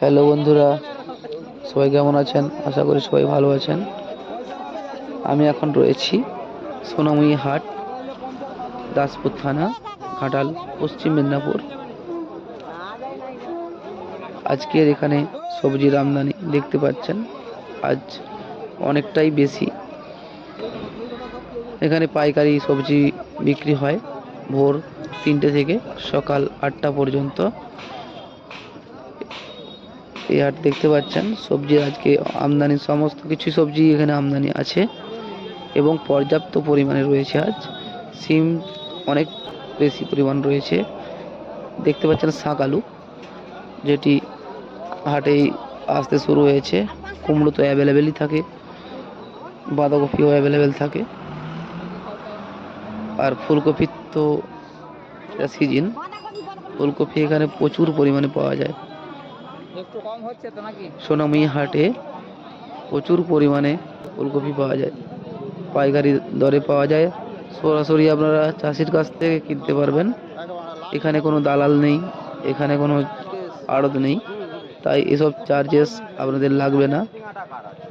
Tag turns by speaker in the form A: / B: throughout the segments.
A: Hello বন্ধুরা, সবাই কেমন আছেন? আশা করি সবাই ভালো আছেন। আমি এখন রয়েছি সোনামুখী হাট, দাসপুর থানা, ঘাটাল, পশ্চিম মেদিনীপুর। আজকের এখানে সবজির আমদানি দেখতে পাচ্ছেন, আজ অনেকটাই বেশি। এখানে পাইকারি সবজি বিক্রি হয় ভোর 3টে থেকে সকাল 8টা পর্যন্ত। এই হাট দেখতে পাচ্ছেন, সবজি আজকে আমদানি, সমস্ত কিছু সবজি এখানে আমদানি আছে এবং পর্যাপ্ত পরিমাণে রয়েছে। আজ সিম অনেক বেশি পরিমাণ রয়েছে। দেখতে পাচ্ছেন শাক আলু, যেটি হাটেই আসতে শুরু হয়েছে। কুমড়ো তো অ্যাভেলেবেলই থাকে, বাঁধাকপিও অ্যাভেলেবেল থাকে, আর ফুলকপির তো এটা সিজন। ফুলকপি এখানে প্রচুর পরিমাণে পাওয়া যায়। সোনামুখী হাটে প্রচুর পরিমাণে ফুলকপি পাওয়া যায়, পাইকারি দরে পাওয়া যায়। সরাসরি আপনারা চাষির কাছ থেকে কিনতে পারবেন। এখানে কোনো দালাল নেই, এখানে কোনো আড়ত নেই, তাই এসব চার্জেস আপনাদের লাগবে না।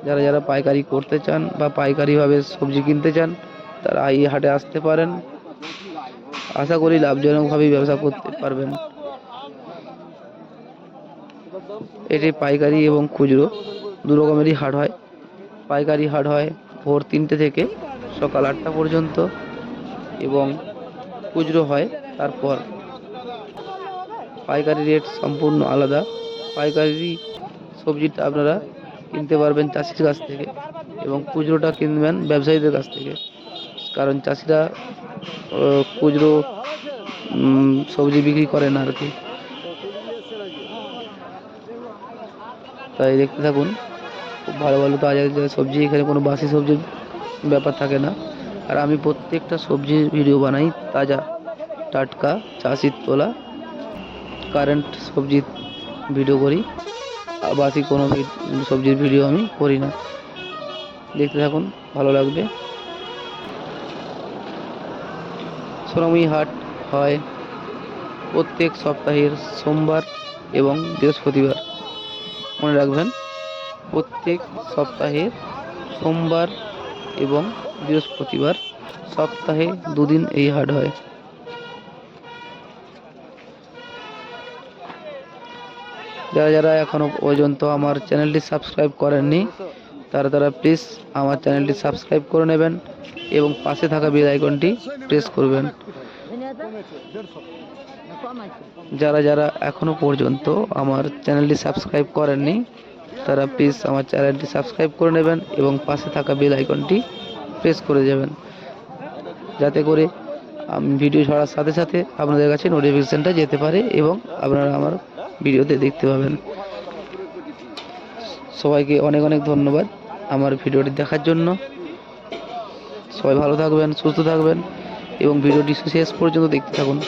A: যারা যারা পাইকারি করতে চান বা পাইকারিভাবে সবজি কিনতে চান, তারা এই হাটে আসতে পারেন। আশা করি লাভজনকভাবেই ব্যবসা করতে পারবেন। এটি পাইকারি এবং খুচরো দু রকমেরই হাট হয়। পাইকারি হাট হয় ভোর 3টে থেকে সকাল 8টা পর্যন্ত এবং খুচরো হয় তারপর। পাইকারি রেট সম্পূর্ণ আলাদা। পাইকারি সবজিটা আপনারা কিনতে পারবেন চাষির কাছ থেকে এবং খুচরোটা কিনবেন ব্যবসায়ীদের কাছ থেকে, কারণ চাষিরা খুচরো সবজি বিক্রি করে না আর কি। তাই দেখতে থাকুন, খুব ভালো ভালো তাজা তাজা সবজি। এখানে কোনো বাসি সবজির ব্যাপার থাকে না। আর আমি প্রত্যেকটা সবজির ভিডিও বানাই, তাজা টাটকা চাষির তোলা কারেন্ট সবজির ভিডিও করি। বাসি কোনো সবজির ভিডিও আমি করি না। দেখতে থাকুন, ভালো লাগবে। সোনামুখী হাট হয় প্রত্যেক সপ্তাহের সোমবার এবং বৃহস্পতিবার। মনে রাখবেন, প্রত্যেক সপ্তাহের সোমবার এবং বৃহস্পতিবার, সপ্তাহে দুদিন এই হাট হয়। যারা যারা এখনো পর্যন্ত আমার চ্যানেলটি সাবস্ক্রাইব করেননি, তারা প্লিজ আমার চ্যানেলটি সাবস্ক্রাইব করে নেবেন এবং পাশে থাকা বেল আইকনটি প্রেস করবেন। যারা যারা এখনো পর্যন্ত আমার চ্যানেলটি সাবস্ক্রাইব করেননি, তারা প্লিজ আমার চ্যানেলটি সাবস্ক্রাইব করে নেবেন এবং পাশে থাকা বেল আইকনটি প্রেস করে যাবেন, যাতে করে আমি ভিডিও ছাড়ার সাথে সাথে আপনাদের কাছে নোটিফিকেশনটা যেতে পারে এবং আপনারা আমার ভিডিওতে দেখতে পাবেন। সবাইকে অনেক অনেক ধন্যবাদ আমার ভিডিওটি দেখার জন্য। সবাই ভালো থাকবেন, সুস্থ থাকবেন এবং ভিডিওটি শেষ পর্যন্ত দেখতে থাকুন।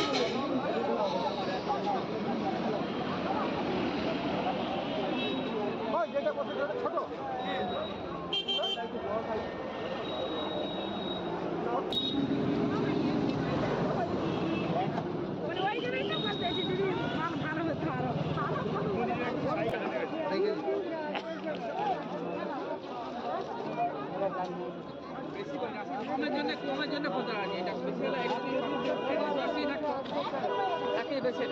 A: কমের জন্য কথা আছে, এটা একই বেশি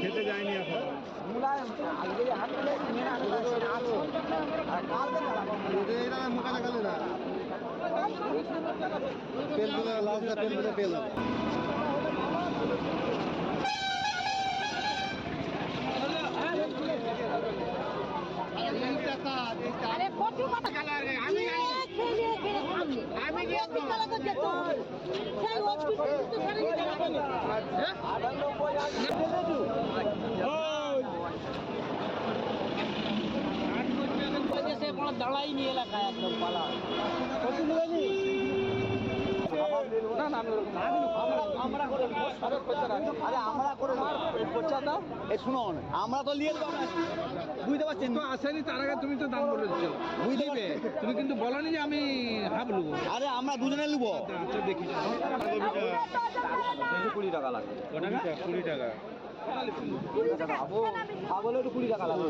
A: খেতে যায়নি এখন। আরে কত কথা
B: দাঁড়াই নিয়ে এলাকায় একদম পালা আমরা করে শুনুন আমরা তো নিয়ে বুঝতে পারছেন
C: তো আসেনি তার আগে তুমি তো দাম বলে দিচ্ছ
B: বুঝতে পারছি
C: তুমি কিন্তু বলনি যে আমি হাফ নেবো।
B: আরে আমরা দুজনে নেবো
C: আচ্ছা দেখি
B: 20 টাকা লাগবে
C: 20 টাকা
B: বলে একটু 20 টাকা লাগবে